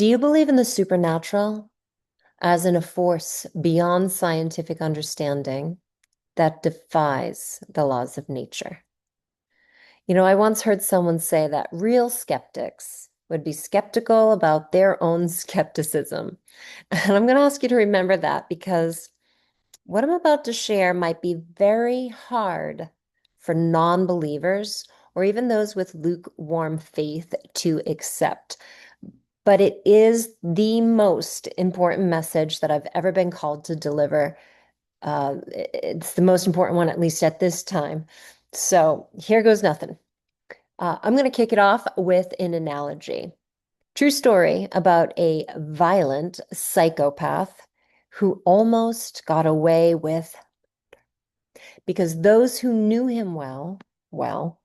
Do you believe in the supernatural as in a force beyond scientific understanding that defies the laws of nature? I once heard someone say that real skeptics would be skeptical about their own skepticism. And I'm going to ask you to remember that because what I'm about to share might be very hard for non-believers or even those with lukewarm faith to accept. But it is the most important message that I've ever been called to deliver. It's the most important one, at least at this time. So here goes nothing. I'm going to kick it off with an analogy. True story about a violent psychopath who almost got away with because those who knew him well,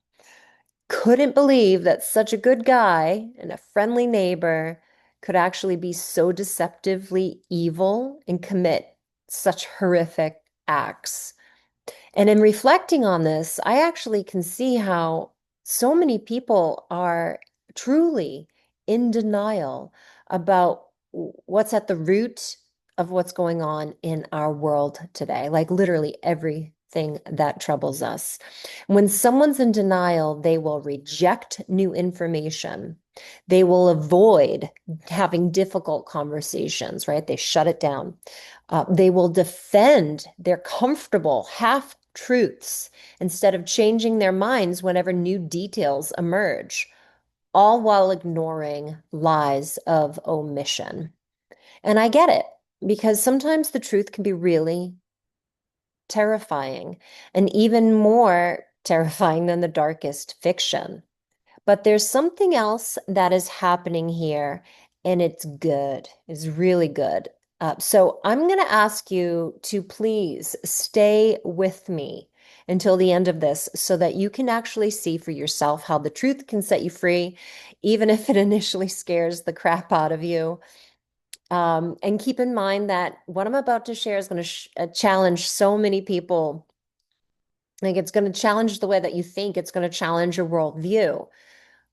couldn't believe that such a good guy and a friendly neighbor could actually be so deceptively evil and commit such horrific acts. And in reflecting on this, I actually can see how so many people are truly in denial about what's at the root of what's going on in our world today, like literally everything that troubles us. When someone's in denial, they will reject new information. They will avoid having difficult conversations, right? They shut it down. They will defend their comfortable half truths instead of changing their minds whenever new details emerge, all while ignoring lies of omission. And I get it because sometimes the truth can be really terrifying and even more terrifying than the darkest fiction. But there's something else that is happening here, and it's good. It's really good. So I'm going to ask you to please stay with me until the end of this so that you can actually see for yourself how the truth can set you free, even if it initially scares the crap out of you. And keep in mind that what I'm about to share is going to challenge so many people. Like it's going to challenge the way that you think, it's going to challenge your worldview,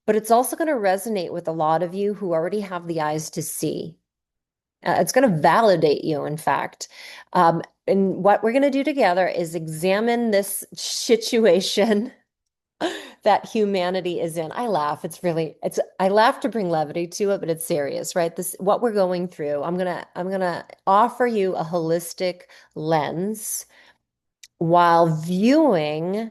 but it's also going to resonate with a lot of you who already have the eyes to see. It's going to validate you, in fact. And what we're going to do together is examine this situation that humanity is in. I laugh. I laugh to bring levity to it, but it's serious, right? What we're going through. I'm gonna offer you a holistic lens while viewing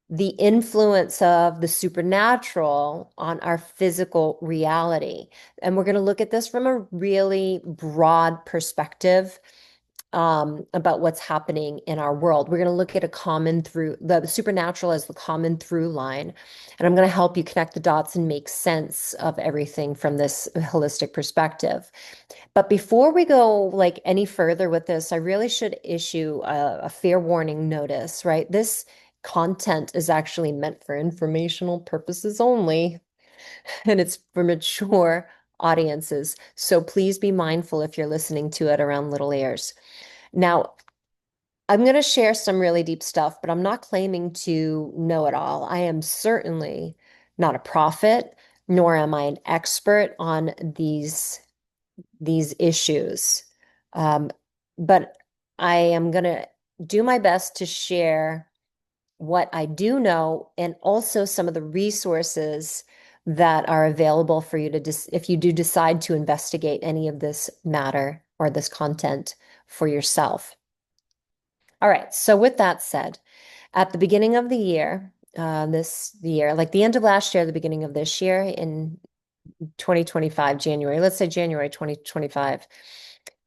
the influence of the supernatural on our physical reality. And we're going to look at this from a really broad perspective about what's happening in our world. We're going to look at a common through the supernatural as the common through line. And I'm going to help you connect the dots and make sense of everything from this holistic perspective. But before we go like any further with this, I really should issue a fair warning notice, right? This content is actually meant for informational purposes only, and it's for mature audiences. So please be mindful if you're listening to it around little ears. Now, I'm going to share some really deep stuff, but I'm not claiming to know it all. I am certainly not a prophet, nor am I an expert on these issues. Um, but I am going to do my best to share what I do know and also some of the resources that are available for you to if you do decide to investigate any of this matter or this content for yourself. All right, so with that said, at the beginning of the year, this year, like the end of last year, the beginning of this year in 2025, January, let's say January 2025,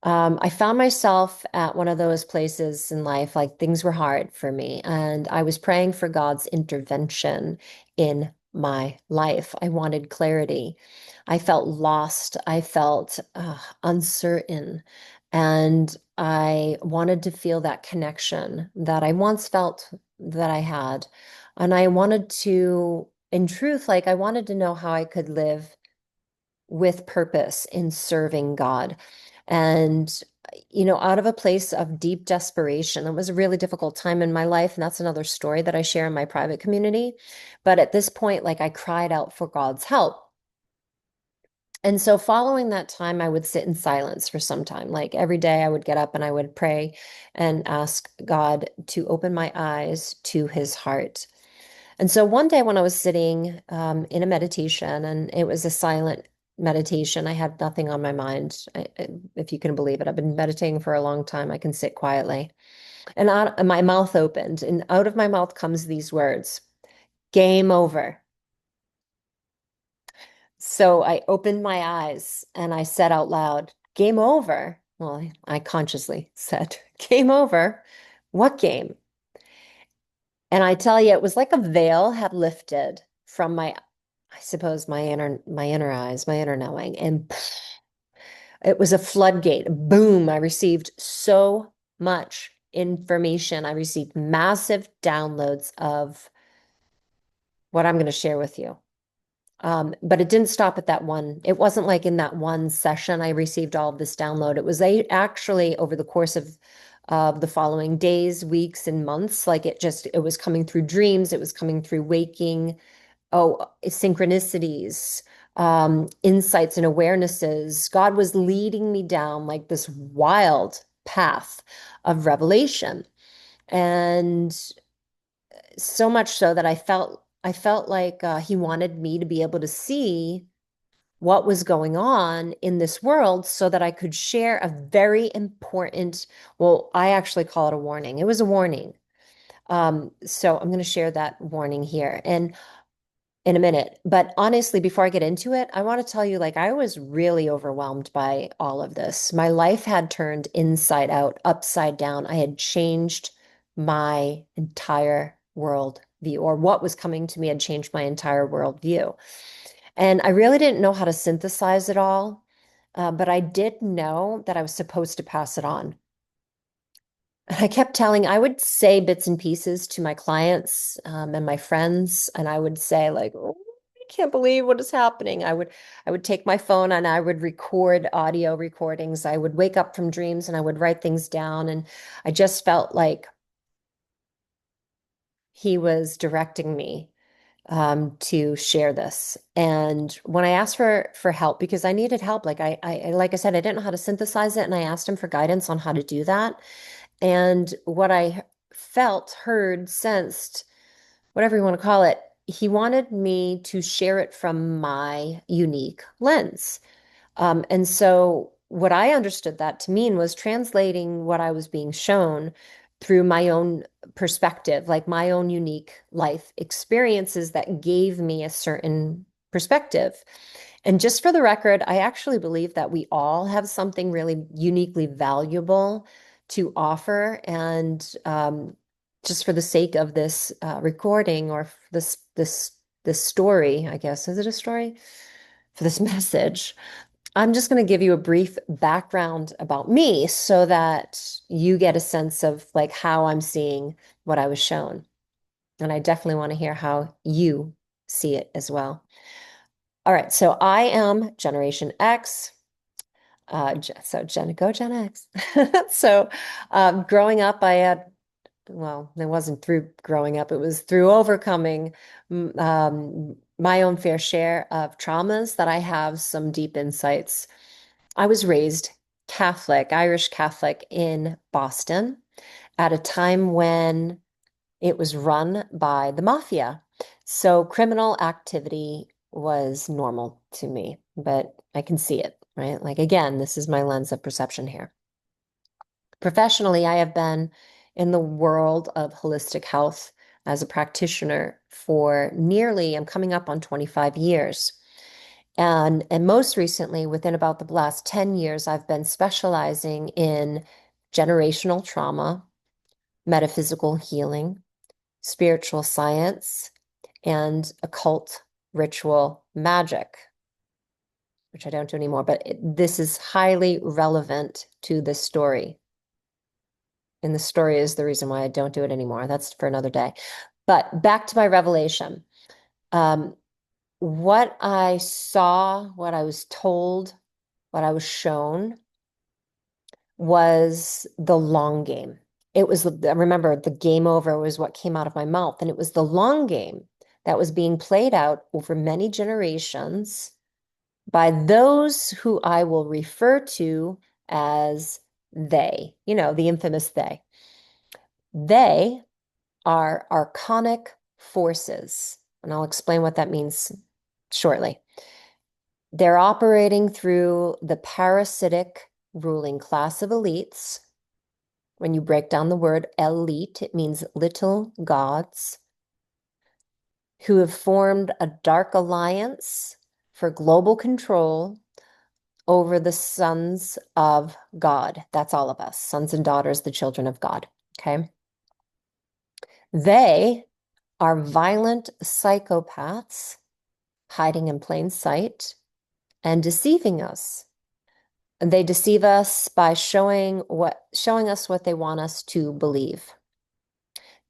I found myself at one of those places in life, like things were hard for me, and I was praying for God's intervention in my life. I wanted clarity. I felt lost. I felt uncertain. And I wanted to feel that connection that I once felt that I had. And I wanted to, in truth, like I wanted to know how I could live with purpose in serving God. And, out of a place of deep desperation, it was a really difficult time in my life. And that's another story that I share in my private community. But at this point, like I cried out for God's help. And so following that time, I would sit in silence for some time. Like every day I would get up and I would pray and ask God to open my eyes to his heart. And so one day when I was sitting in a meditation, and it was a silent meditation, I had nothing on my mind. If you can believe it, I've been meditating for a long time. I can sit quietly. And my mouth opened, and out of my mouth comes these words, game over. So I opened my eyes and I said out loud, game over. Well, I consciously said, game over. What game? And I tell you, it was like a veil had lifted from I suppose, my inner eyes, my inner knowing. And it was a floodgate. Boom. I received so much information. I received massive downloads of what I'm going to share with you. But it didn't stop at that one. It wasn't like in that one session I received all of this download. It was actually over the course of the following days, weeks, and months. Like it was coming through dreams. It was coming through waking, synchronicities, insights and awarenesses. God was leading me down like this wild path of revelation. And so much so that I felt like he wanted me to be able to see what was going on in this world so that I could share a very important, well, I actually call it a warning. It was a warning. So I'm going to share that warning here and in a minute. But honestly, before I get into it, I want to tell you, like, I was really overwhelmed by all of this. My life had turned inside out, upside down. I had changed my entire world view, or what was coming to me had changed my entire world view. And I really didn't know how to synthesize it all, but I did know that I was supposed to pass it on. I would say bits and pieces to my clients and my friends, and I would say like, oh, I can't believe what is happening. I would take my phone and I would record audio recordings. I would wake up from dreams and I would write things down, and I just felt like he was directing me to share this. And when I asked for help, because I needed help, like I said, I didn't know how to synthesize it, and I asked him for guidance on how to do that. And what I felt, heard, sensed, whatever you want to call it, he wanted me to share it from my unique lens. And so what I understood that to mean was translating what I was being shown through my own perspective, like my own unique life experiences that gave me a certain perspective. And just for the record, I actually believe that we all have something really uniquely valuable to offer. And just for the sake of this recording, or this story, I guess, is it a story? For this message, I'm just going to give you a brief background about me so that you get a sense of like how I'm seeing what I was shown. And I definitely want to hear how you see it as well. All right, so I am Generation X. So Gen X. So growing up, well, it wasn't through growing up, it was through overcoming my own fair share of traumas that I have some deep insights. I was raised Catholic, Irish Catholic in Boston at a time when it was run by the mafia. So criminal activity was normal to me, but I can see it, right? Like, again, this is my lens of perception here. Professionally, I have been in the world of holistic health as a practitioner for I'm coming up on 25 years. And most recently, within about the last 10 years, I've been specializing in generational trauma, metaphysical healing, spiritual science, and occult ritual magic, which I don't do anymore, but this is highly relevant to this story. And the story is the reason why I don't do it anymore. That's for another day. But back to my revelation. What I saw, what I was told, what I was shown was the long game. I remember the game over was what came out of my mouth, and it was the long game that was being played out over many generations by those who I will refer to as they, the infamous they. They are archonic forces, and I'll explain what that means shortly. They're operating through the parasitic ruling class of elites. When you break down the word elite, it means little gods who have formed a dark alliance for global control over the sons of God. That's all of us, sons and daughters, the children of God. Okay. They are violent psychopaths hiding in plain sight and deceiving us. They deceive us by showing us what they want us to believe.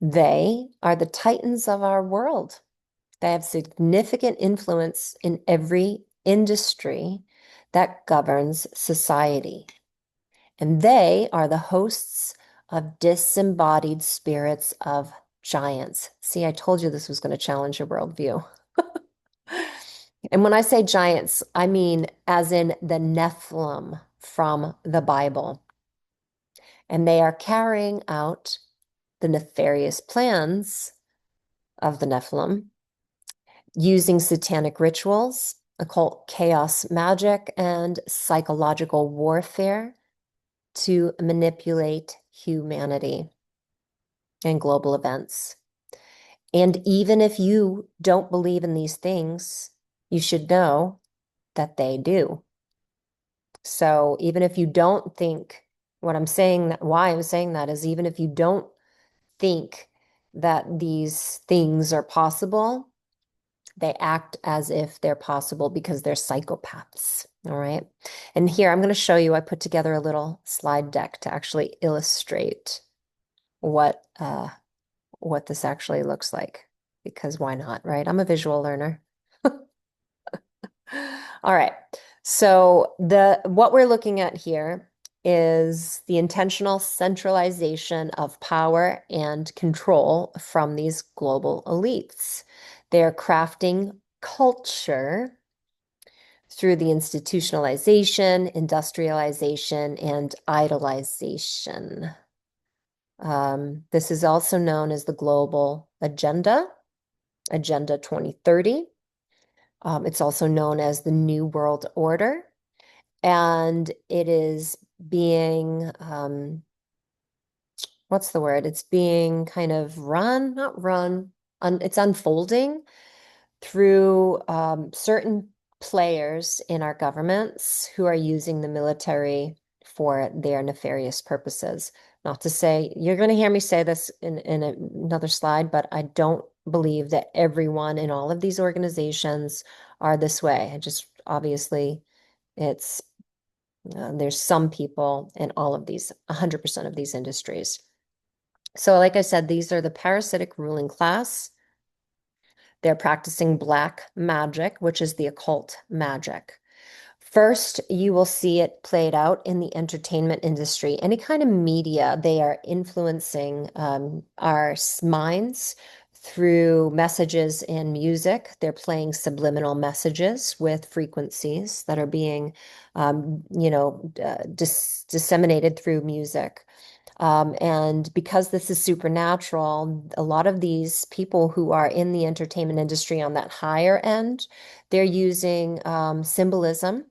They are the titans of our world. They have significant influence in every industry that governs society. And they are the hosts of disembodied spirits of giants. See, I told you this was going to challenge your worldview. And when I say giants, I mean as in the Nephilim from the Bible. And they are carrying out the nefarious plans of the Nephilim using satanic rituals, occult chaos magic, and psychological warfare to manipulate humanity and global events. And even if you don't believe in these things, you should know that they do. So even if you don't think what I'm saying, why I'm saying that is even if you don't think that these things are possible, they act as if they're possible because they're psychopaths. All right. And here I'm going to show you, I put together a little slide deck to actually illustrate what this actually looks like, because why not, right? I'm a visual learner. All right. So what we're looking at here is the intentional centralization of power and control from these global elites. They're crafting culture through the institutionalization, industrialization, and idolization. This is also known as the global agenda, Agenda 2030. It's also known as the New World Order, and it is being, what's the word? It's being kind of not run, it's unfolding through certain players in our governments who are using the military for their nefarious purposes. Not to say, you're going to hear me say this in another slide, but I don't believe that everyone in all of these organizations are this way. I just obviously it's there's some people in all of these, 100% of these industries. So like I said, these are the parasitic ruling class. They're practicing black magic, which is the occult magic. First, you will see it played out in the entertainment industry. Any kind of media, they are influencing our minds through messages in music. They're playing subliminal messages with frequencies that are being, disseminated through music. And because this is supernatural, a lot of these people who are in the entertainment industry on that higher end, they're using symbolism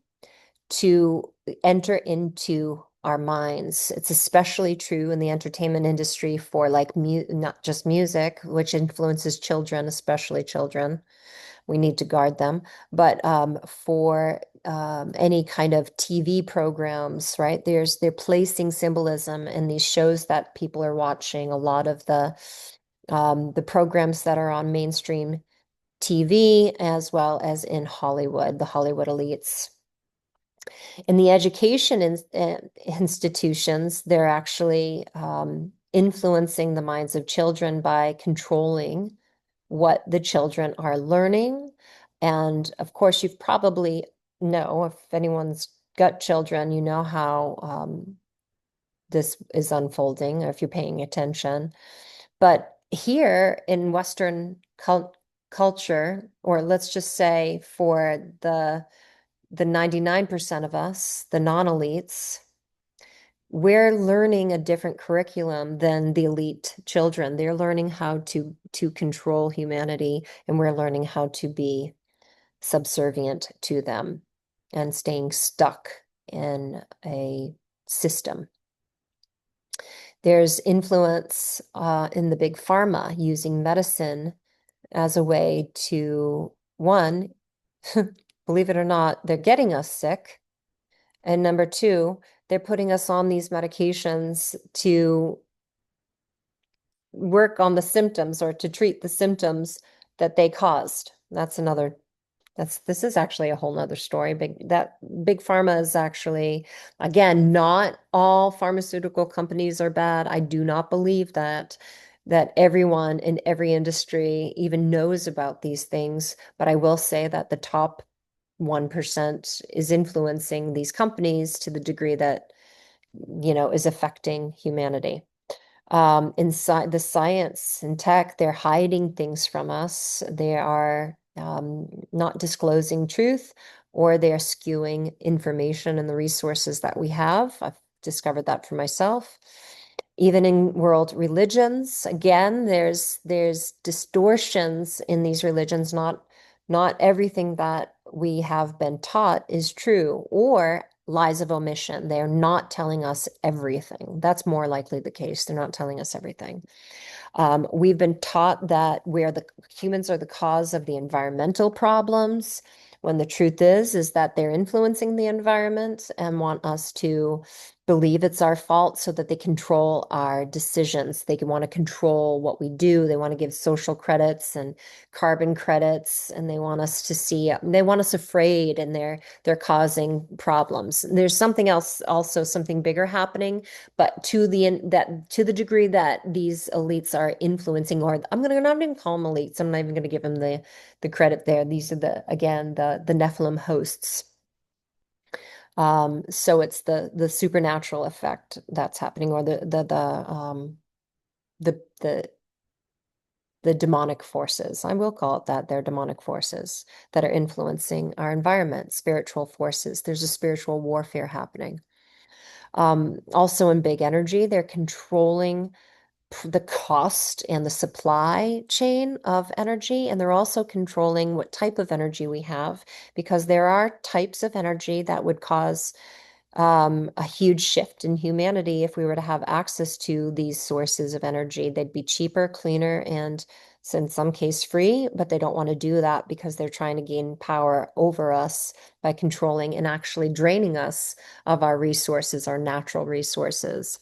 to enter into our minds. It's especially true in the entertainment industry for like not just music, which influences children, especially children. We need to guard them. But for any kind of TV programs, right? They're placing symbolism in these shows that people are watching. A lot of the programs that are on mainstream TV, as well as in Hollywood, the Hollywood elites. In the education institutions, they're actually influencing the minds of children by controlling what the children are learning. And of course, you've probably know, if anyone's got children, you know how this is unfolding, or if you're paying attention. But here in Western culture, or let's just say for the 99% of us, the non-elites, we're learning a different curriculum than the elite children. They're learning how to control humanity, and we're learning how to be subservient to them and staying stuck in a system. There's influence in the big pharma using medicine as a way to, one, believe it or not, they're getting us sick. And number two, they're putting us on these medications to work on the symptoms or to treat the symptoms that they caused. This is actually a whole nother story. Big pharma is actually, again, not all pharmaceutical companies are bad. I do not believe that everyone in every industry even knows about these things. But I will say that the top 1% is influencing these companies to the degree that, is affecting humanity. Inside the science and tech, they're hiding things from us. They are not disclosing truth, or they're skewing information and the resources that we have. I've discovered that for myself. Even in world religions, again, there's distortions in these religions. Not everything that we have been taught is true, or lies of omission. They're not telling us everything. That's more likely the case. They're not telling us everything. We've been taught that the humans are the cause of the environmental problems, when the truth is that they're influencing the environment and want us to believe it's our fault so that they control our decisions. They want to control what we do. They want to give social credits and carbon credits, and they want us afraid, and they're causing problems. There's something else, also something bigger happening, but to the degree that these elites are influencing, or I'm not even call them elites. I'm not even going to give them the credit there. These are the Nephilim hosts. So it's the supernatural effect that's happening, or the the demonic forces. I will call it that. They're demonic forces that are influencing our environment, spiritual forces. There's a spiritual warfare happening. Also in big energy, they're controlling the cost and the supply chain of energy, and they're also controlling what type of energy we have, because there are types of energy that would cause a huge shift in humanity if we were to have access to these sources of energy. They'd be cheaper, cleaner, and in some case free, but they don't want to do that because they're trying to gain power over us by controlling and actually draining us of our resources, our natural resources.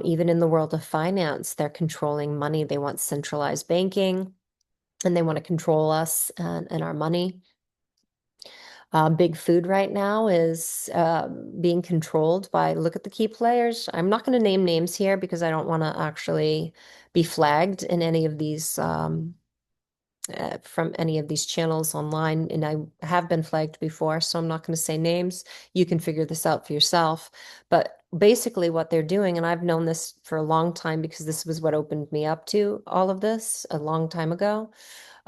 Even in the world of finance, they're controlling money. They want centralized banking, and they want to control us and our money. Big food right now is being controlled by, look at the key players. I'm not going to name names here because I don't want to actually be flagged in any of these from any of these channels online, and I have been flagged before, so I'm not going to say names. You can figure this out for yourself. But basically what they're doing, and I've known this for a long time because this was what opened me up to all of this a long time ago.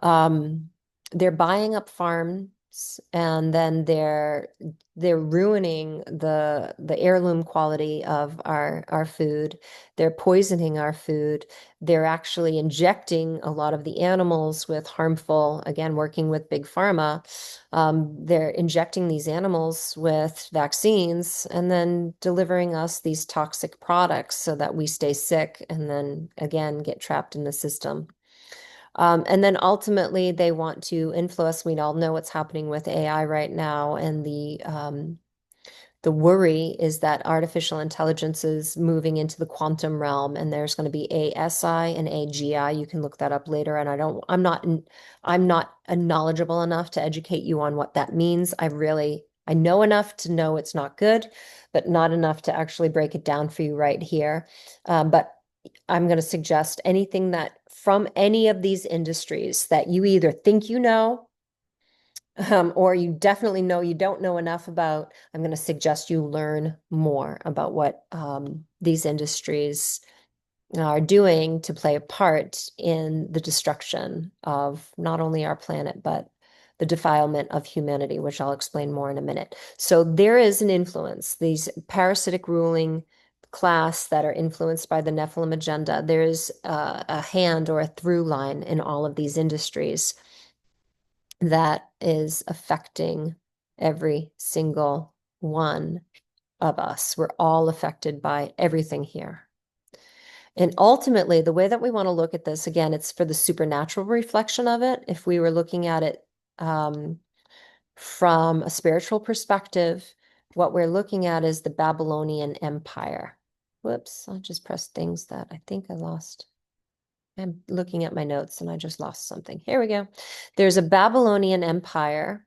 They're buying up farms, and then they're ruining the heirloom quality of our food. They're poisoning our food. They're actually injecting a lot of the animals with harmful, again, working with big pharma. They're injecting these animals with vaccines and then delivering us these toxic products so that we stay sick and then again get trapped in the system. And then ultimately, they want to influence. We all know what's happening with AI right now, and the worry is that artificial intelligence is moving into the quantum realm, and there's going to be ASI and AGI. You can look that up later. And I'm not knowledgeable enough to educate you on what that means. I know enough to know it's not good, but not enough to actually break it down for you right here. But I'm going to suggest anything that from any of these industries that you either think you know, or you definitely know you don't know enough about. I'm going to suggest you learn more about what these industries are doing to play a part in the destruction of not only our planet, but the defilement of humanity, which I'll explain more in a minute. So there is an influence, these parasitic ruling class that are influenced by the Nephilim agenda. There's a hand or a through line in all of these industries that is affecting every single one of us. We're all affected by everything here. And ultimately, the way that we want to look at this, again, it's for the supernatural reflection of it. If we were looking at it from a spiritual perspective, what we're looking at is the Babylonian Empire. Whoops, I just pressed things that I think I lost. I'm looking at my notes and I just lost something. Here we go. There's a Babylonian Empire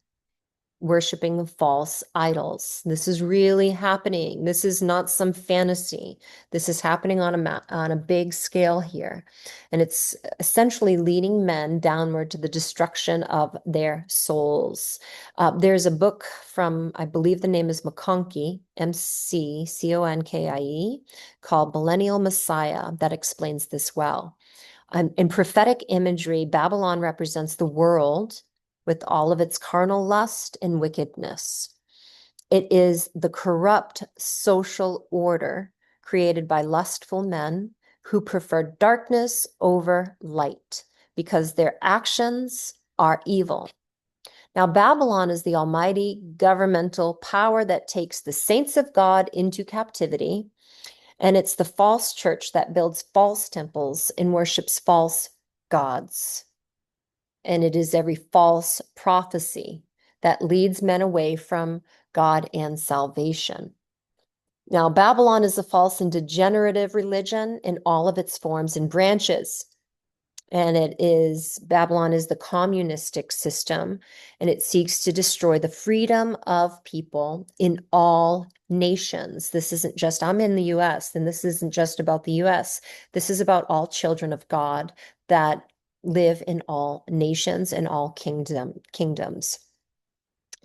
worshiping the false idols. This is really happening. This is not some fantasy. This is happening on a big scale here. And it's essentially leading men downward to the destruction of their souls. There's a book from, I believe the name is McConkie, McConkie, called Millennial Messiah that explains this well. In prophetic imagery, Babylon represents the world with all of its carnal lust and wickedness. It is the corrupt social order created by lustful men who prefer darkness over light because their actions are evil. Now, Babylon is the almighty governmental power that takes the saints of God into captivity, and it's the false church that builds false temples and worships false gods. And it is every false prophecy that leads men away from God and salvation. Now, Babylon is a false and degenerative religion in all of its forms and branches. And Babylon is the communistic system, and it seeks to destroy the freedom of people in all nations. This isn't just, I'm in the US, and this isn't just about the US. This is about all children of God that live in all nations and all kingdoms.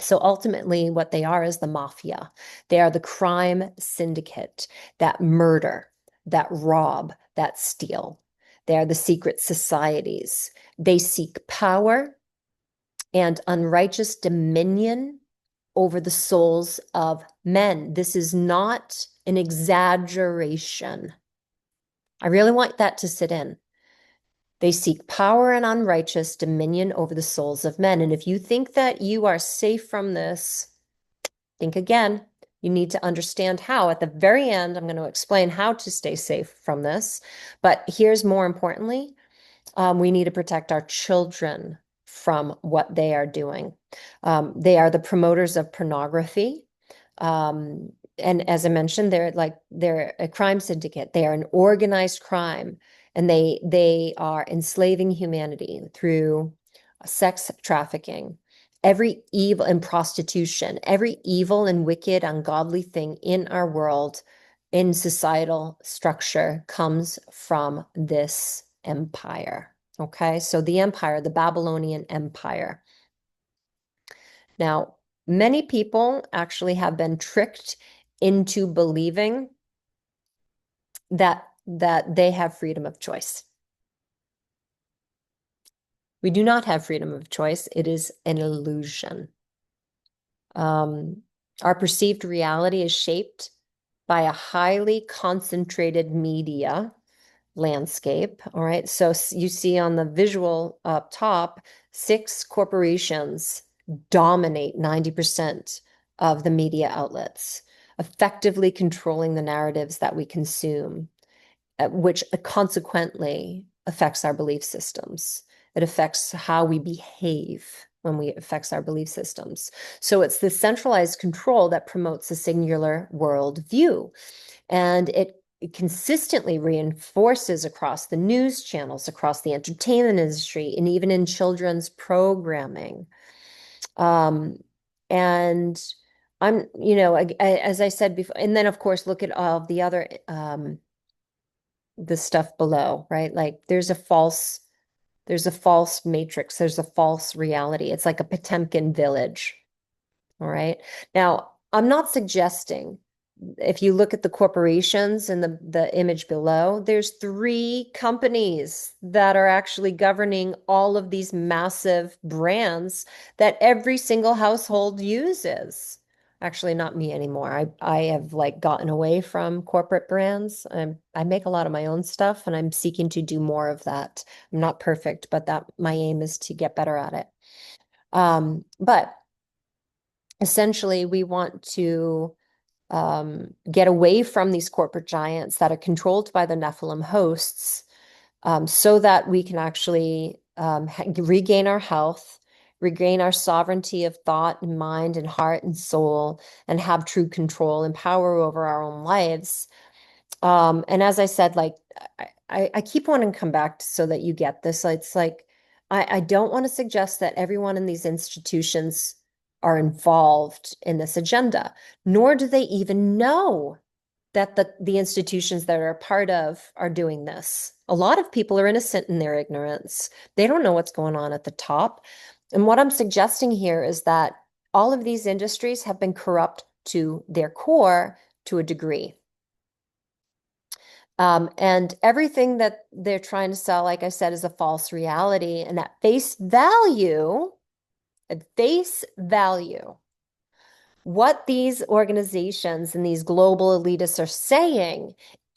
So ultimately, what they are is the mafia. They are the crime syndicate that murder, that rob, that steal. They are the secret societies. They seek power and unrighteous dominion over the souls of men. This is not an exaggeration. I really want that to sit in. They seek power and unrighteous dominion over the souls of men. And if you think that you are safe from this, think again. You need to understand how. At the very end, I'm going to explain how to stay safe from this. But here's more importantly, we need to protect our children from what they are doing. They are the promoters of pornography. And as I mentioned, they're a crime syndicate. They are an organized crime, and they are enslaving humanity through sex trafficking, every evil and prostitution, every evil and wicked, ungodly thing in our world, in societal structure, comes from this empire. Okay, so the empire, the Babylonian Empire. Now, many people actually have been tricked into believing that they have freedom of choice. We do not have freedom of choice. It is an illusion. Our perceived reality is shaped by a highly concentrated media landscape. All right. So you see on the visual up top, 6 corporations dominate 90% of the media outlets, effectively controlling the narratives that we consume, which consequently affects our belief systems. It affects how we behave when we affects our belief systems. So it's the centralized control that promotes a singular world view. And it consistently reinforces across the news channels, across the entertainment industry, and even in children's programming. And as I said before, and then of course, look at all of the other, the stuff below, right? Like there's a false matrix, there's a false reality. It's like a Potemkin village. All right. Now, I'm not suggesting if you look at the corporations in the image below, there's three companies that are actually governing all of these massive brands that every single household uses. Actually, not me anymore. I have like gotten away from corporate brands. I make a lot of my own stuff and I'm seeking to do more of that. I'm not perfect, but that my aim is to get better at it. But essentially, we want to get away from these corporate giants that are controlled by the Nephilim hosts, so that we can actually regain our health, regain our sovereignty of thought and mind and heart and soul, and have true control and power over our own lives. And as I said, like I keep wanting to come back so that you get this. It's like I don't want to suggest that everyone in these institutions are involved in this agenda, nor do they even know that the institutions that are a part of are doing this. A lot of people are innocent in their ignorance. They don't know what's going on at the top. And what I'm suggesting here is that all of these industries have been corrupt to their core to a degree. And everything that they're trying to sell, like I said, is a false reality. And at face value, what these organizations and these global elitists are saying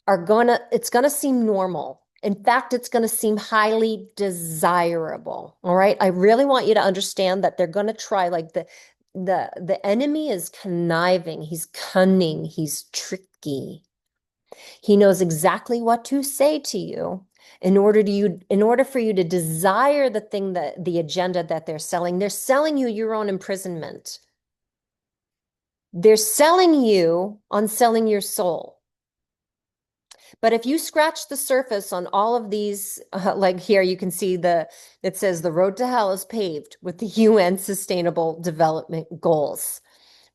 it's gonna seem normal. In fact, it's gonna seem highly desirable. All right. I really want you to understand that they're gonna try, like the enemy is conniving, he's cunning, he's tricky. He knows exactly what to say to you in order for you to desire the thing that the agenda that they're selling you your own imprisonment. They're selling you on selling your soul. But if you scratch the surface on all of these, like here, you can see it says the road to hell is paved with the UN Sustainable Development Goals,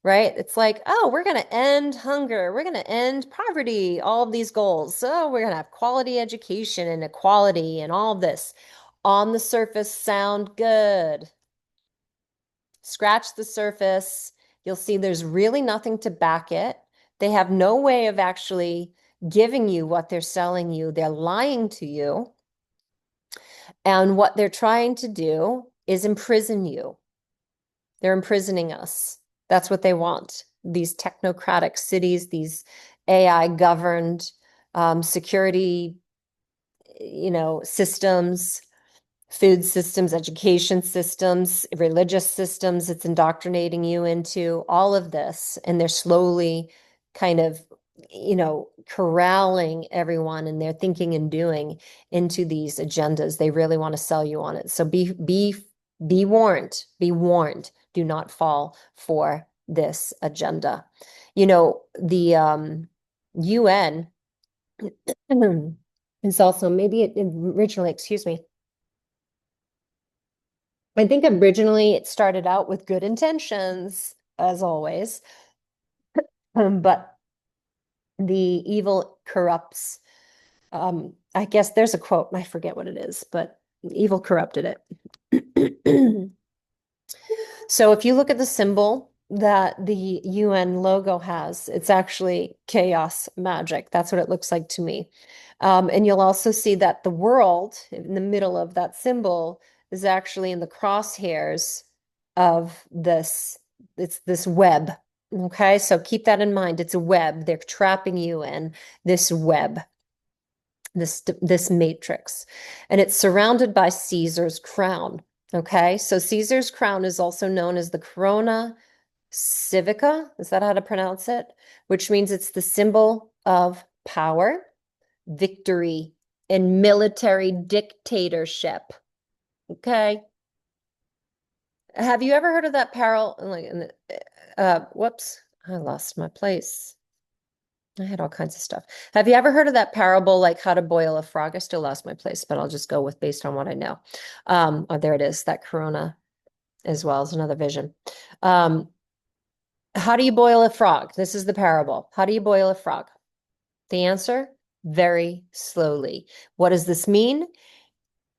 right? It's like, oh, we're going to end hunger. We're going to end poverty, all of these goals. So we're going to have quality education and equality and all of this. On the surface, sound good. Scratch the surface. You'll see there's really nothing to back it. They have no way of actually giving you what they're selling you. They're lying to you. And what they're trying to do is imprison you. They're imprisoning us. That's what they want. These technocratic cities, these AI governed security, systems, food systems, education systems, religious systems. It's indoctrinating you into all of this. And they're slowly kind of, corralling everyone and their thinking and doing into these agendas. They really want to sell you on it. So be warned, be warned. Do not fall for this agenda. The UN is also maybe it originally, excuse me, I think originally it started out with good intentions, as always, but the evil corrupts. I guess there's a quote, I forget what it is, but evil corrupted it. So if you look at the symbol that the UN logo has, it's actually chaos magic. That's what it looks like to me. And you'll also see that the world in the middle of that symbol is actually in the crosshairs of this. It's this web. Okay, so keep that in mind. It's a web. They're trapping you in this web, this matrix, and it's surrounded by Caesar's crown. Okay, so Caesar's crown is also known as the corona civica. Is that how to pronounce it? Which means it's the symbol of power, victory, and military dictatorship. Okay. Have you ever heard of that parallel? Whoops, I lost my place. I had all kinds of stuff. Have you ever heard of that parable, like how to boil a frog? I still lost my place, but I'll just go with based on what I know. Oh, there it is. That corona as well as another vision. How do you boil a frog? This is the parable. How do you boil a frog? The answer, very slowly. What does this mean?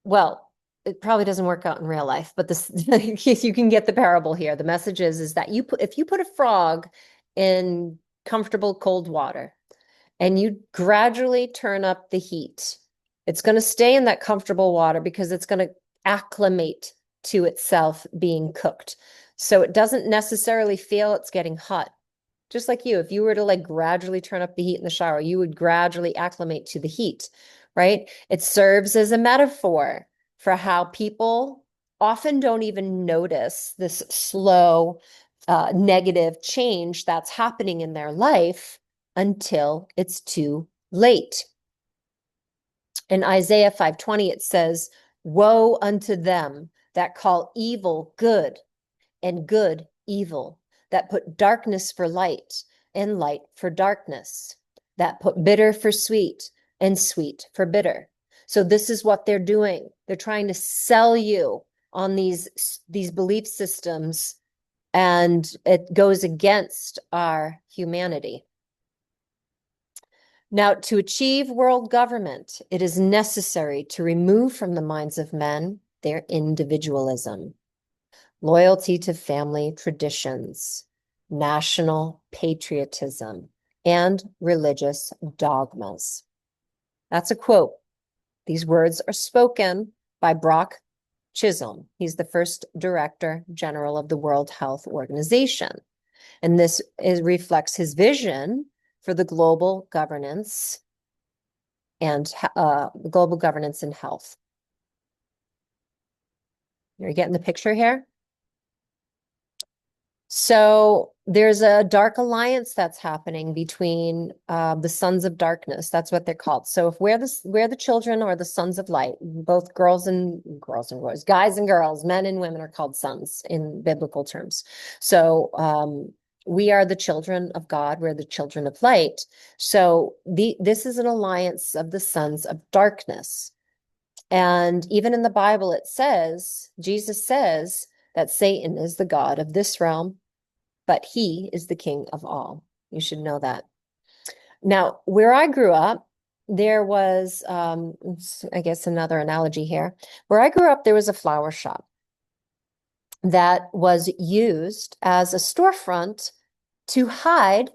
Well, it probably doesn't work out in real life, but this you can get the parable here. The message is that if you put a frog in comfortable cold water and you gradually turn up the heat, it's going to stay in that comfortable water because it's going to acclimate to itself being cooked. So it doesn't necessarily feel it's getting hot. Just like you, if you were to like gradually turn up the heat in the shower, you would gradually acclimate to the heat, right? It serves as a metaphor for how people often don't even notice this slow, negative change that's happening in their life until it's too late. In Isaiah 5:20, it says, "Woe unto them that call evil good and good evil, that put darkness for light and light for darkness, that put bitter for sweet and sweet for bitter." So this is what they're doing. They're trying to sell you on these belief systems, and it goes against our humanity. Now, to achieve world government, it is necessary to remove from the minds of men their individualism, loyalty to family traditions, national patriotism, and religious dogmas. That's a quote. These words are spoken by Brock Chisholm. He's the first director general of the World Health Organization. And this reflects his vision for the global governance and global governance in health. You're getting the picture here? So there's a dark alliance that's happening between the sons of darkness. That's what they're called. So if we're the children or the sons of light, both girls and boys, guys and girls, men and women are called sons in biblical terms. So we are the children of God. We're the children of light. So this is an alliance of the sons of darkness. And even in the Bible, it says, Jesus says that Satan is the god of this realm, but he is the king of all. You should know that. Now, where I grew up, there was, I guess, another analogy here. Where I grew up, there was a flower shop that was used as a storefront to hide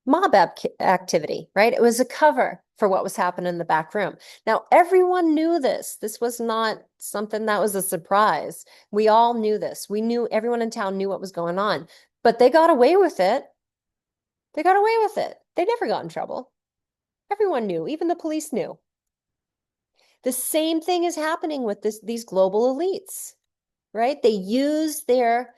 mob activity, right? It was a cover for what was happening in the back room. Now, everyone knew this. This was not something that was a surprise. We all knew this. We knew, everyone in town knew what was going on, but they got away with it. They got away with it. They never got in trouble. Everyone knew, even the police knew. The same thing is happening with these global elites, right? They use their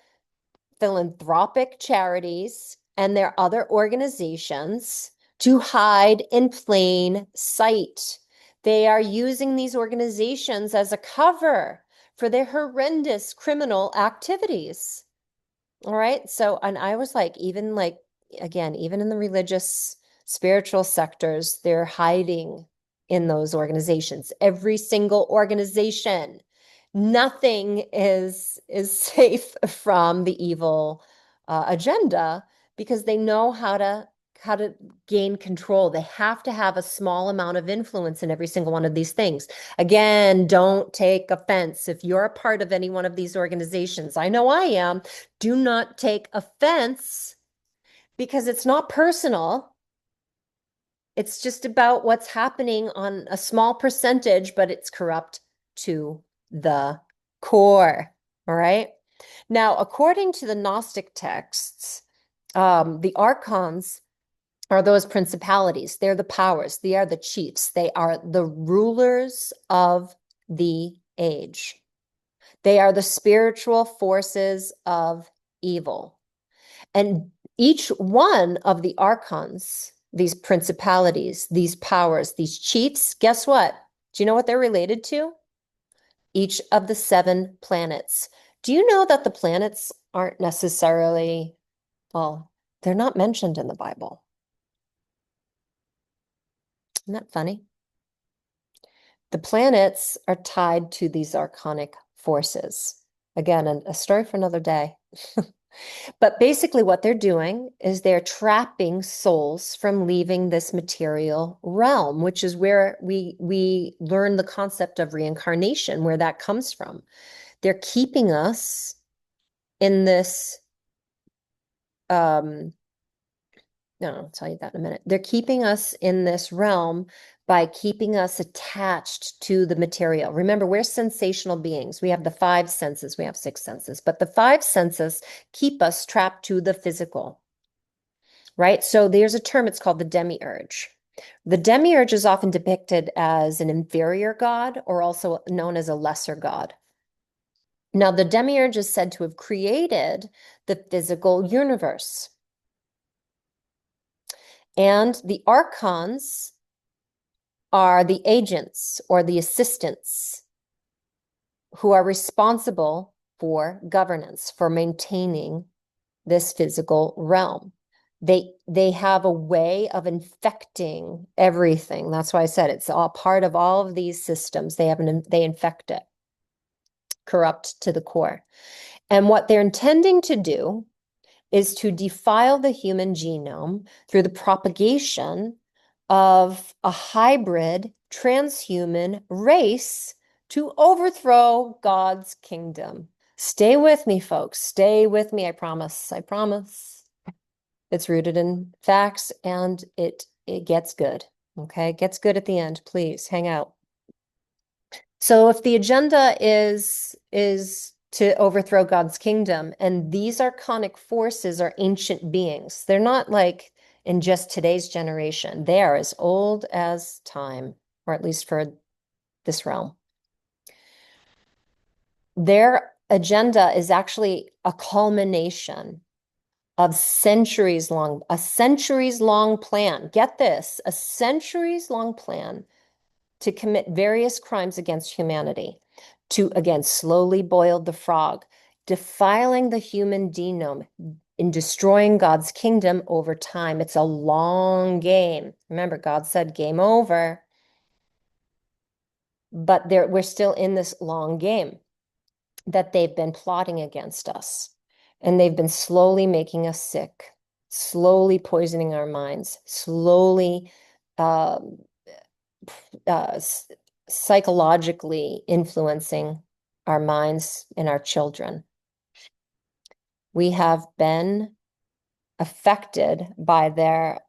philanthropic charities and their other organizations to hide in plain sight. They are using these organizations as a cover for their horrendous criminal activities. All right. So, and I was like, even like, again, even in the religious, spiritual sectors, they're hiding in those organizations. Every single organization. Nothing is safe from the evil agenda because they know how to gain control. They have to have a small amount of influence in every single one of these things. Again, don't take offense if you're a part of any one of these organizations. I know I am. Do not take offense because it's not personal. It's just about what's happening on a small percentage, but it's corrupt to the core. All right. Now, according to the Gnostic texts, the archons are those principalities. They're the powers. They are the chiefs. They are the rulers of the age. They are the spiritual forces of evil. And each one of the archons, these principalities, these powers, these chiefs, guess what? Do you know what they're related to? Each of the 7 planets. Do you know that the planets aren't necessarily, well, they're not mentioned in the Bible? Isn't that funny? The planets are tied to these archonic forces. Again, a story for another day. But basically what they're doing is they're trapping souls from leaving this material realm, which is where we learn the concept of reincarnation, where that comes from. They're keeping us in this No, I'll tell you that in a minute. They're keeping us in this realm by keeping us attached to the material. Remember, we're sensational beings. We have the five senses, we have six senses, but the five senses keep us trapped to the physical, right? So there's a term, it's called the demiurge. The demiurge is often depicted as an inferior god or also known as a lesser god. Now, the demiurge is said to have created the physical universe. And the archons are the agents or the assistants who are responsible for governance, for maintaining this physical realm. They have a way of infecting everything. That's why I said it's all part of all of these systems. They infect it, corrupt to the core. And what they're intending to do is to defile the human genome through the propagation of a hybrid transhuman race to overthrow God's kingdom. Stay with me, folks. Stay with me. I promise. I promise. It's rooted in facts and it gets good. Okay, it gets good at the end. Please hang out. So if the agenda is to overthrow God's kingdom, and these archonic forces are ancient beings, they're not like in just today's generation. They are as old as time, or at least for this realm. Their agenda is actually a culmination of a centuries long plan. Get this, a centuries long plan to commit various crimes against humanity, to again slowly boil the frog, defiling the human genome, in destroying God's kingdom over time. It's a long game. Remember, God said game over, but we're still in this long game that they've been plotting against us. And they've been slowly making us sick, slowly poisoning our minds, slowly uh, psychologically influencing our minds and our children. We have been affected by their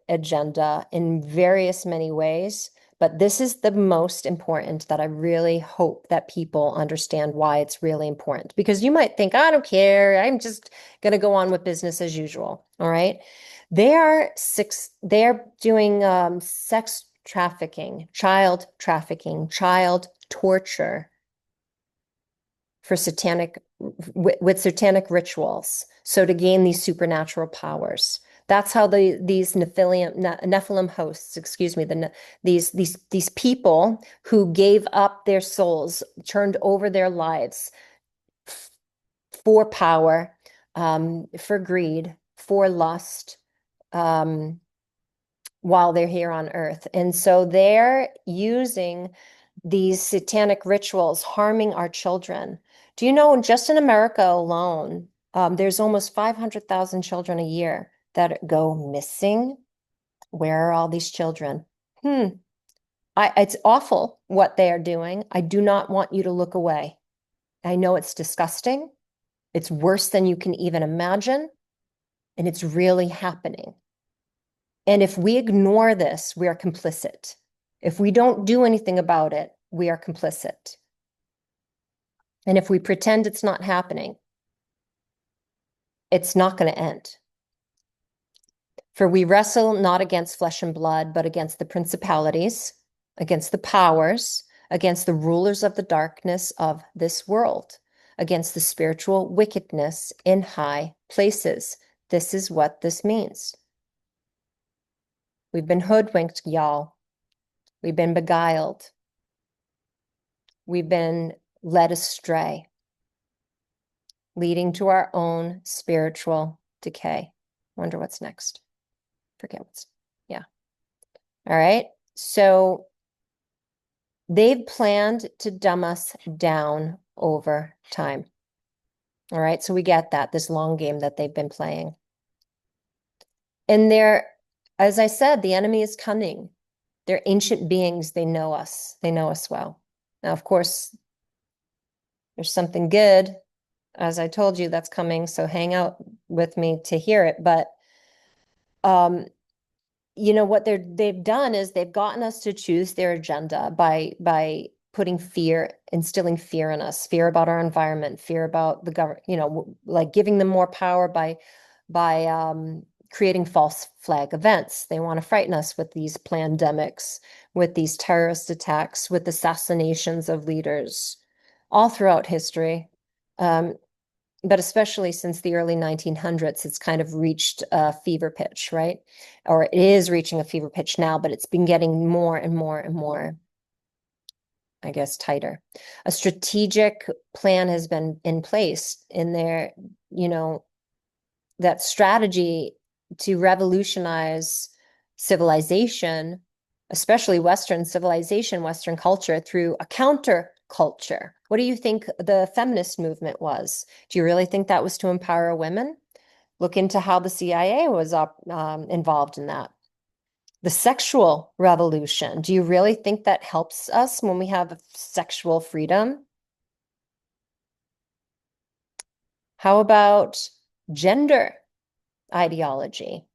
agenda in various many ways, but this is the most important that I really hope that people understand why it's really important. Because you might think, I don't care, I'm just going to go on with business as usual. All right. They're doing sex trafficking, child torture for with satanic rituals. So to gain these supernatural powers. That's how these Nephilim hosts, excuse me, these people who gave up their souls, turned over their lives for power, for greed, for lust, while they're here on earth. And so they're using these satanic rituals, harming our children. Do you know, just in America alone, there's almost 500,000 children a year that go missing? Where are all these children? It's awful what they are doing. I do not want you to look away. I know it's disgusting. It's worse than you can even imagine. And it's really happening. And if we ignore this, we are complicit. If we don't do anything about it, we are complicit. And if we pretend it's not happening, it's not going to end. For we wrestle not against flesh and blood, but against the principalities, against the powers, against the rulers of the darkness of this world, against the spiritual wickedness in high places. This is what this means. We've been hoodwinked, y'all. We've been beguiled. We've been led astray, leading to our own spiritual decay. Wonder what's next. Forget what's, yeah. All right. So they've planned to dumb us down over time. All right. So we get that, this long game that they've been playing. And as I said, the enemy is cunning. They're ancient beings. They know us. They know us well. Now, of course, there's something good, as I told you, that's coming. So hang out with me to hear it. But What they've done is they've gotten us to choose their agenda by putting fear, instilling fear in us, fear about our environment, fear about the government, like giving them more power by creating false flag events. They want to frighten us with these pandemics, with these terrorist attacks, with assassinations of leaders, all throughout history. But especially since the early 1900s, it's kind of reached a fever pitch, right? Or it is reaching a fever pitch now, but it's been getting more and more and more, I guess, tighter. A strategic plan has been in place in there, that strategy to revolutionize civilization, especially Western civilization, Western culture, through a counter culture. What do you think the feminist movement was? Do you really think that was to empower women? Look into how the CIA was involved in that. The sexual revolution. Do you really think that helps us when we have sexual freedom? How about gender ideology?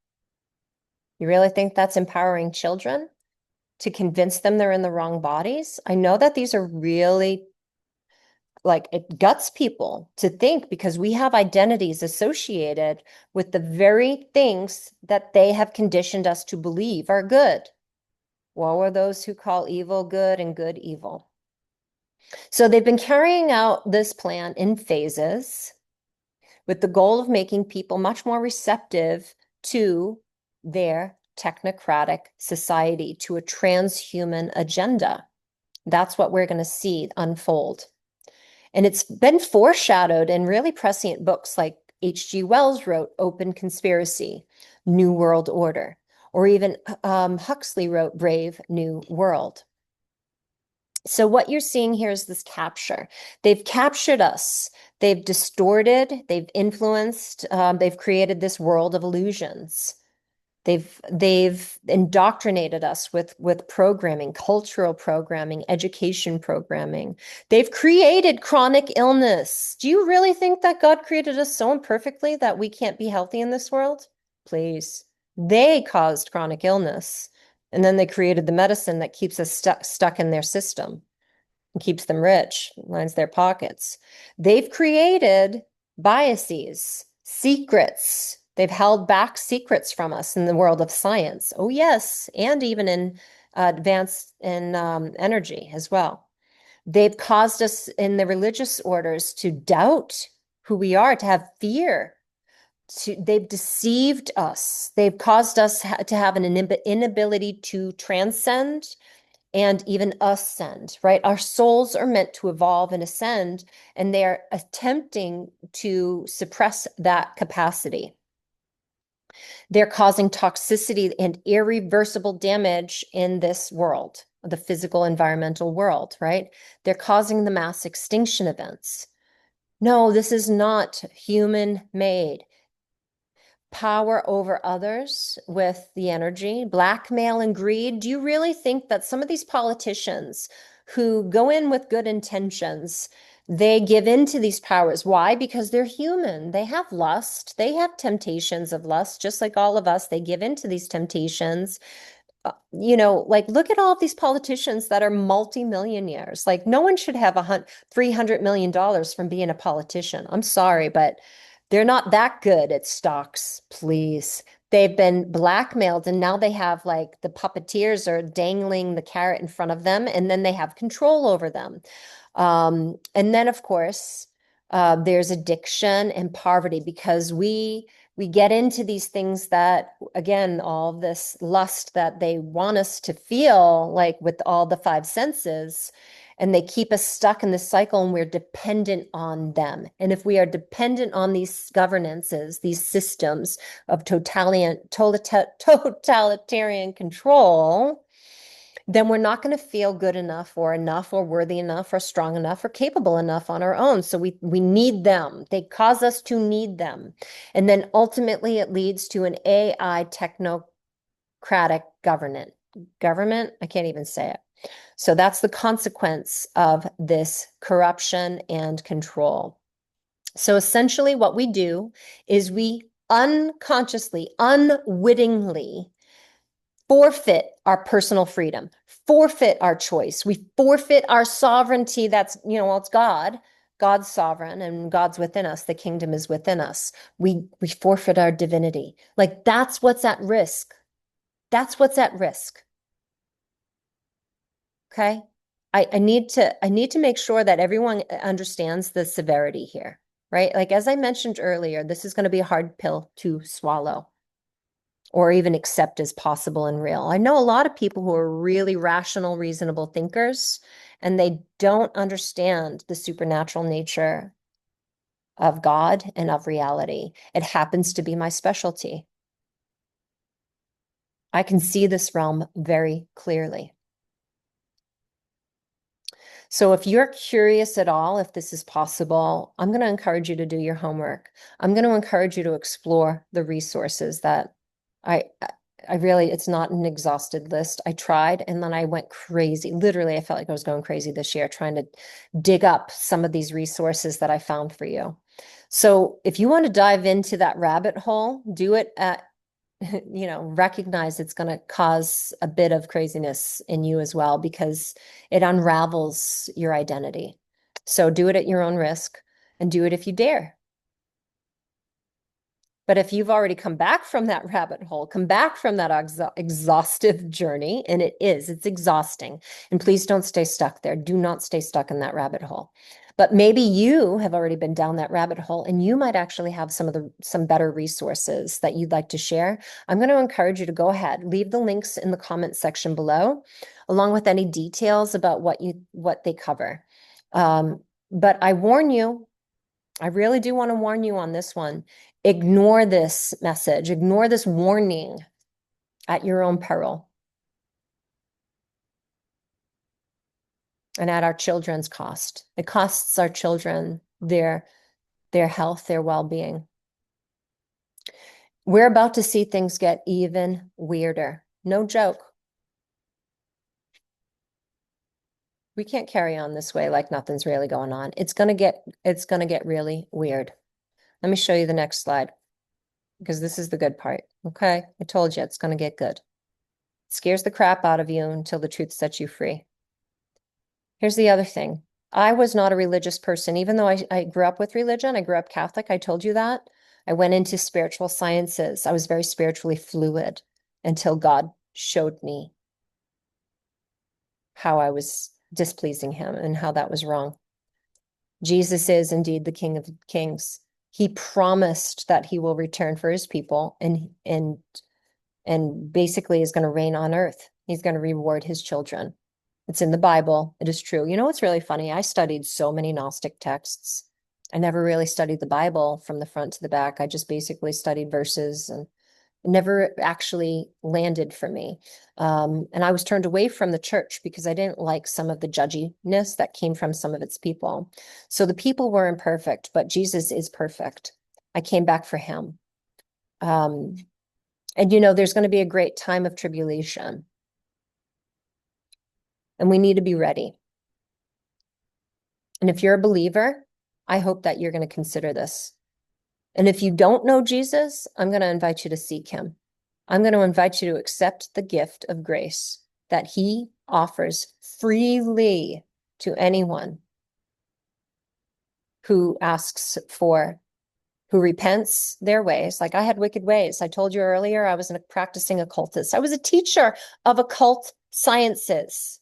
You really think that's empowering children to convince them they're in the wrong bodies? I know that these are really like it guts people to think because we have identities associated with the very things that they have conditioned us to believe are good. Woe are those who call evil good and good evil. So they've been carrying out this plan in phases with the goal of making people much more receptive to their technocratic society, to a transhuman agenda. That's what we're going to see unfold. And it's been foreshadowed in really prescient books like H.G. Wells wrote Open Conspiracy, New World Order, or even Huxley wrote Brave New World. So what you're seeing here is this capture. They've captured us. They've distorted, they've influenced, they've created this world of illusions. They've indoctrinated us with programming, cultural programming, education programming. They've created chronic illness. Do you really think that God created us so imperfectly that we can't be healthy in this world? Please. They caused chronic illness, and then they created the medicine that keeps us stuck in their system and keeps them rich, lines their pockets. They've created biases, secrets. They've held back secrets from us in the world of science. Oh, yes, and even in advanced in energy as well. They've caused us in the religious orders to doubt who we are, to have fear. They've deceived us. They've caused us to have an inability to transcend and even ascend, right? Our souls are meant to evolve and ascend, and they are attempting to suppress that capacity. They're causing toxicity and irreversible damage in this world, the physical environmental world, right? They're causing the mass extinction events. No, this is not human made. Power over others with the energy, blackmail and greed. Do you really think that some of these politicians who go in with good intentions, they give in to these powers? Why? Because they're human. They have lust. They have temptations of lust, just like all of us. They give in to these temptations. Like look at all of these politicians that are multimillionaires. Like no one should have $300 million from being a politician. I'm sorry, but they're not that good at stocks, please. They've been blackmailed and now they have like the puppeteers are dangling the carrot in front of them and then they have control over them. And then of course, there's addiction and poverty because we get into these things that, again, all this lust that they want us to feel like with all the five senses, and they keep us stuck in this cycle and we're dependent on them. And if we are dependent on these governances, these systems of totalitarian control, then we're not going to feel good enough or worthy enough or strong enough or capable enough on our own. So we need them. They cause us to need them. And then ultimately it leads to an AI technocratic government. I can't even say it. So that's the consequence of this corruption and control. So essentially what we do is we unconsciously, unwittingly forfeit our personal freedom, forfeit our choice. We forfeit our sovereignty. That's, well, it's God. God's sovereign and God's within us. The kingdom is within us. We forfeit our divinity. Like that's what's at risk. That's what's at risk. Okay. I need to make sure that everyone understands the severity here, right? Like as I mentioned earlier, this is going to be a hard pill to swallow or even accept as possible and real. I know a lot of people who are really rational, reasonable thinkers, and they don't understand the supernatural nature of God and of reality. It happens to be my specialty. I can see this realm very clearly. So if you're curious at all if this is possible, I'm going to encourage you to do your homework. I'm going to encourage you to explore the resources that I I really, it's not an exhausted list. I tried and then I went crazy. Literally, I felt like I was going crazy this year trying to dig up some of these resources that I found for you. So if you want to dive into that rabbit hole, do it at recognize it's going to cause a bit of craziness in you as well because it unravels your identity. So do it at your own risk and do it if you dare. But if you've already come back from that rabbit hole, come back from that exhaustive journey, and it's exhausting. And please don't stay stuck there. Do not stay stuck in that rabbit hole. But maybe you have already been down that rabbit hole and you might actually have some better resources that you'd like to share. I'm going to encourage you to go ahead, leave the links in the comment section below, along with any details about what they cover. But I warn you, I really do want to warn you on this one. Ignore this message, ignore this warning at your own peril and at our children's cost. It costs our children their health, their well-being. We're about to see things get even weirder. No joke. We can't carry on this way like nothing's really going on. It's gonna get really weird. Let me show you the next slide because this is the good part. Okay, I told you it's gonna get good. It scares the crap out of you until the truth sets you free. Here's the other thing. I was not a religious person, even though I grew up with religion. I grew up Catholic. I told you that. I went into spiritual sciences. I was very spiritually fluid until God showed me how I was displeasing him and how that was wrong. Jesus is indeed the King of Kings. He promised that he will return for his people and basically is going to reign on earth. He's going to reward his children. It's in the Bible. It is true. You know what's really funny? I studied so many Gnostic texts. I never really studied the Bible from the front to the back. I just basically studied verses and it never actually landed for me. And I was turned away from the church because I didn't like some of the judginess that came from some of its people. So the people were imperfect, but Jesus is perfect. I came back for him. And there's going to be a great time of tribulation. And we need to be ready. And if you're a believer, I hope that you're going to consider this. And if you don't know Jesus, I'm going to invite you to seek him. I'm going to invite you to accept the gift of grace that he offers freely to anyone who who repents their ways. Like I had wicked ways. I told you earlier, I was a practicing occultist. I was a teacher of occult sciences.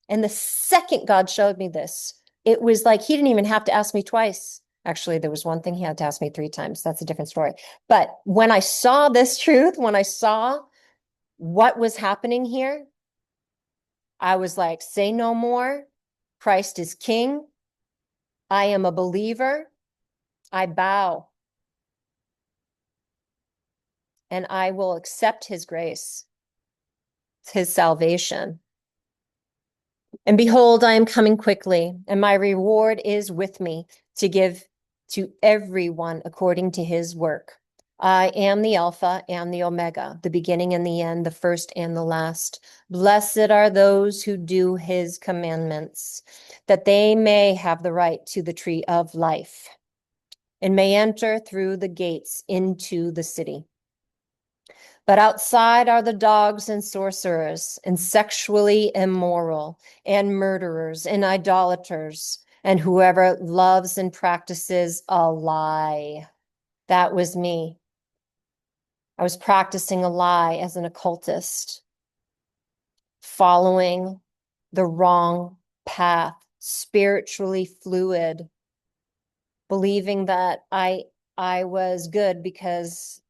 And the second God showed me this, it was like he didn't even have to ask me twice. Actually, there was one thing he had to ask me 3 times. That's a different story. But when I saw this truth, when I saw what was happening here, I was like, say no more. Christ is king. I am a believer. I bow. And I will accept his grace, his salvation. And behold, I am coming quickly, and my reward is with me to give to everyone according to his work. I am the Alpha and the Omega, the beginning and the end, the first and the last. Blessed are those who do his commandments, that they may have the right to the tree of life and may enter through the gates into the city. But outside are the dogs and sorcerers and sexually immoral and murderers and idolaters and whoever loves and practices a lie. That was me. I was practicing a lie as an occultist, following the wrong path, spiritually fluid, believing that I was good because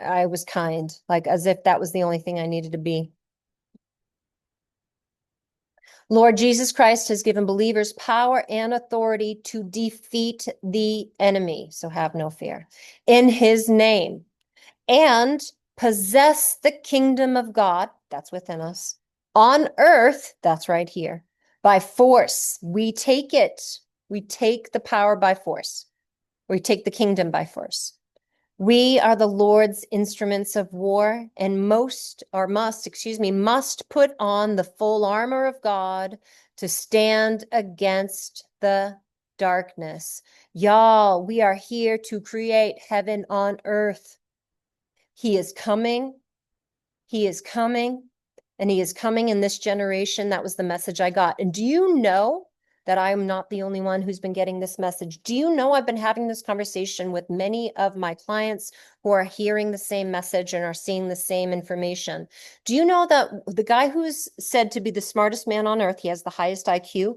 I was kind, like as if that was the only thing I needed to be. Lord Jesus Christ has given believers power and authority to defeat the enemy, so have no fear, in his name, and possess the kingdom of God, that's within us, on earth, that's right here, by force. We take it. We take the power by force. We take the kingdom by force. We are the Lord's instruments of war and must put on the full armor of God to stand against the darkness. Y'all, we are here to create heaven on earth. He is coming. He is coming. And he is coming in this generation. That was the message I got. And do you know that I'm not the only one who's been getting this message? Do you know I've been having this conversation with many of my clients who are hearing the same message and are seeing the same information? Do you know that the guy who's said to be the smartest man on earth, he has the highest IQ,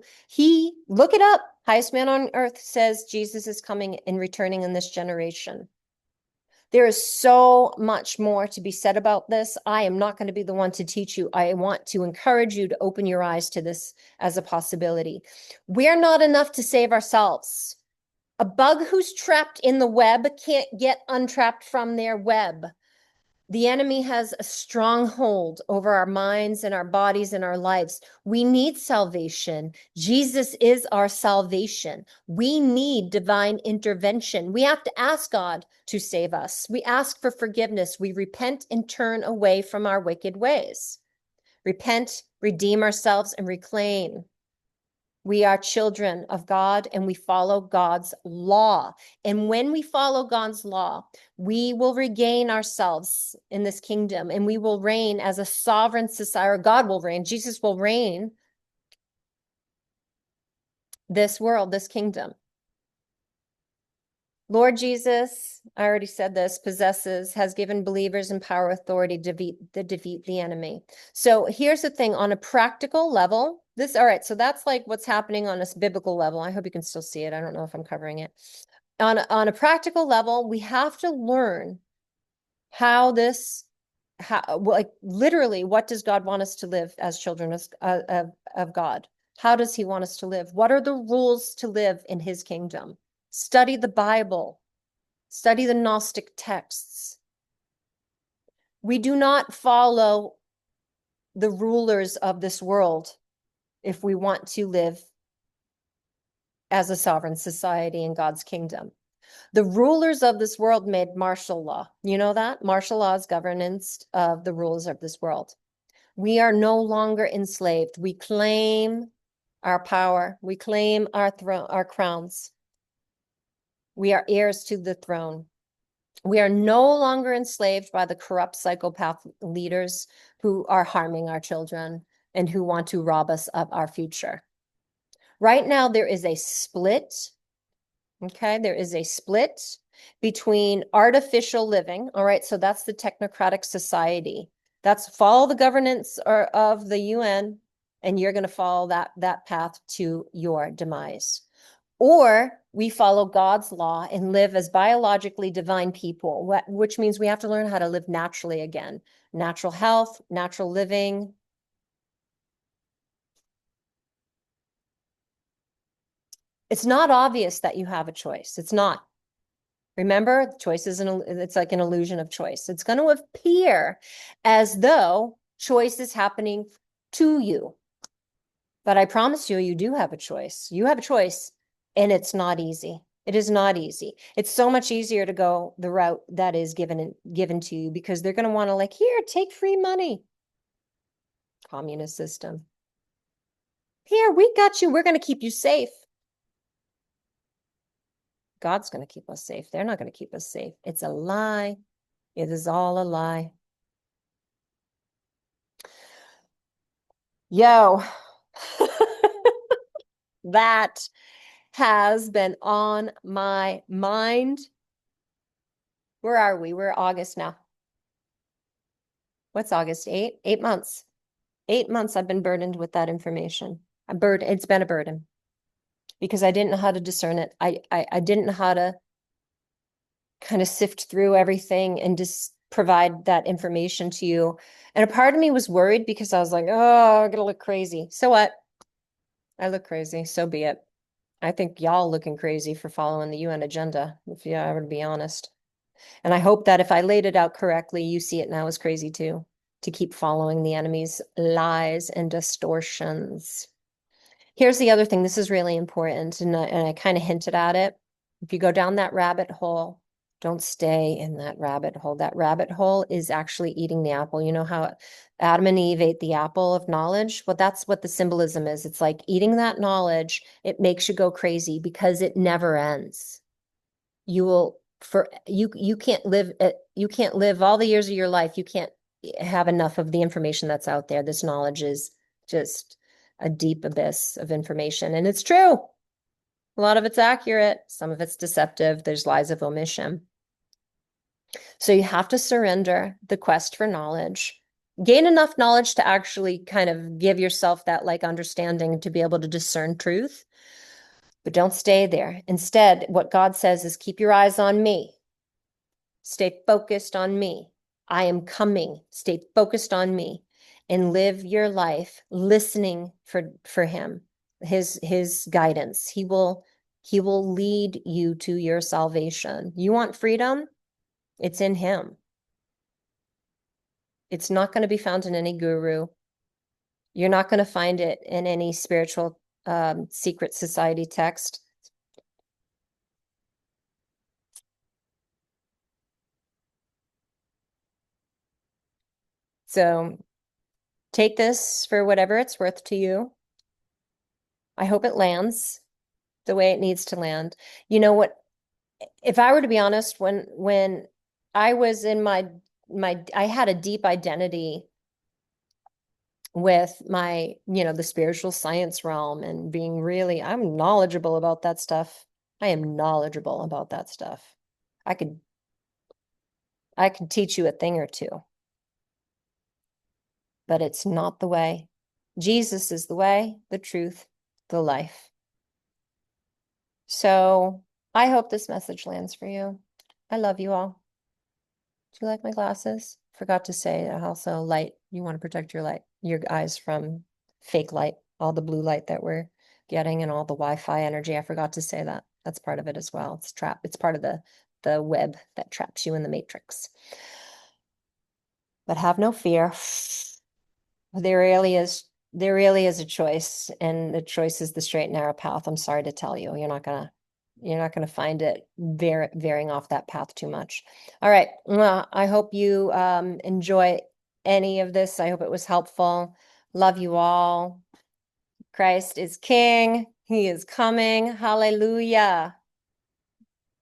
look it up, highest man on earth says Jesus is coming and returning in this generation. There is so much more to be said about this. I am not going to be the one to teach you. I want to encourage you to open your eyes to this as a possibility. We're not enough to save ourselves. A bug who's trapped in the web can't get untrapped from their web. The enemy has a stronghold over our minds and our bodies and our lives. We need salvation. Jesus is our salvation. We need divine intervention. We have to ask God to save us. We ask for forgiveness. We repent and turn away from our wicked ways. Repent, redeem ourselves, and reclaim. We are children of God and we follow God's law. And when we follow God's law, we will regain ourselves in this kingdom and we will reign as a sovereign society, or God will reign, Jesus will reign this world, this kingdom. Lord Jesus, I already said this, has given believers in power, authority to defeat the enemy. So here's the thing, on a practical level, all right, so that's like what's happening on a biblical level. I hope you can still see it. I don't know if I'm covering it. On a practical level, we have to learn literally, what does God want us to live as children of God? How does he want us to live? What are the rules to live in his kingdom? Study the Bible. Study the Gnostic texts. We do not follow the rulers of this world if we want to live as a sovereign society in God's kingdom. The rulers of this world made martial law. You know that? Martial law is governance of the rulers of this world. We are no longer enslaved. We claim our power. We claim our crowns. We are heirs to the throne. We are no longer enslaved by the corrupt psychopath leaders who are harming our children and who want to rob us of our future. Right now, there is a split. Okay, there is a split between artificial living. All right, so that's the technocratic society. That's follow the governance of the UN, and you're going to follow that path to your demise. Or we follow God's law and live as biologically divine people, which means we have to learn how to live naturally again. Natural health, natural living. It's not obvious that you have a choice. It's not. Remember, choice it's like an illusion of choice. It's going to appear as though choice is happening to you. But I promise you, you do have a choice. You have a choice. And it's not easy. It is not easy. It's so much easier to go the route that is given to you because they're going to want to here, take free money. Communist system. Here, we got you. We're going to keep you safe. God's going to keep us safe. They're not going to keep us safe. It's a lie. It is all a lie. Yo, that has been on my mind. Where are we? We're August now. What's August? 8? 8 months. 8 months I've been burdened with that information. It's been a burden because I didn't know how to discern it. I didn't know how to kind of sift through everything and just provide that information to you. And a part of me was worried because I was like, oh, I'm gonna look crazy. So what? I look crazy. So be it. I think y'all looking crazy for following the UN agenda, if you ever to be honest. And I hope that if I laid it out correctly, you see it now as crazy too, to keep following the enemy's lies and distortions. Here's the other thing. This is really important, and I kind of hinted at it. If you go down that rabbit hole, don't stay in that rabbit hole. That rabbit hole is actually eating the apple. You know how Adam and Eve ate the apple of knowledge? Well, that's what the symbolism is. It's like eating that knowledge. It makes you go crazy because it never ends. You can't live all the years of your life. You can't have enough of the information that's out there. This knowledge is just a deep abyss of information. And it's true. A lot of it's accurate. Some of it's deceptive. There's lies of omission. So you have to surrender the quest for knowledge, gain enough knowledge to actually kind of give yourself that like understanding to be able to discern truth. But don't stay there. Instead, what God says is keep your eyes on me. Stay focused on me. I am coming. Stay focused on me and live your life listening for him, his guidance. He will lead you to your salvation. You want freedom? It's in him. It's not going to be found in any guru. You're not going to find it in any spiritual secret society text. So take this for whatever it's worth to you. I hope it lands the way it needs to land. You know what? If I were to be honest, when I was in I had a deep identity with the spiritual science realm and being really, I'm knowledgeable about that stuff. I am knowledgeable about that stuff. I could teach you a thing or two, but it's not the way. Jesus is the way, the truth, the life. So I hope this message lands for you. I love you all. Do you like my glasses? Forgot to say also light. You want to protect your eyes from fake light, all the blue light that we're getting and all the Wi-Fi energy. I forgot to say that. That's part of it as well. It's part of the web that traps you in the matrix. But have no fear. There really is a choice, and the choice is the straight and narrow path. I'm sorry to tell you, you're not gonna find it veering off that path too much. All right. Well, I hope you enjoy any of this. I hope it was helpful. Love you all. Christ is King. He is coming. Hallelujah.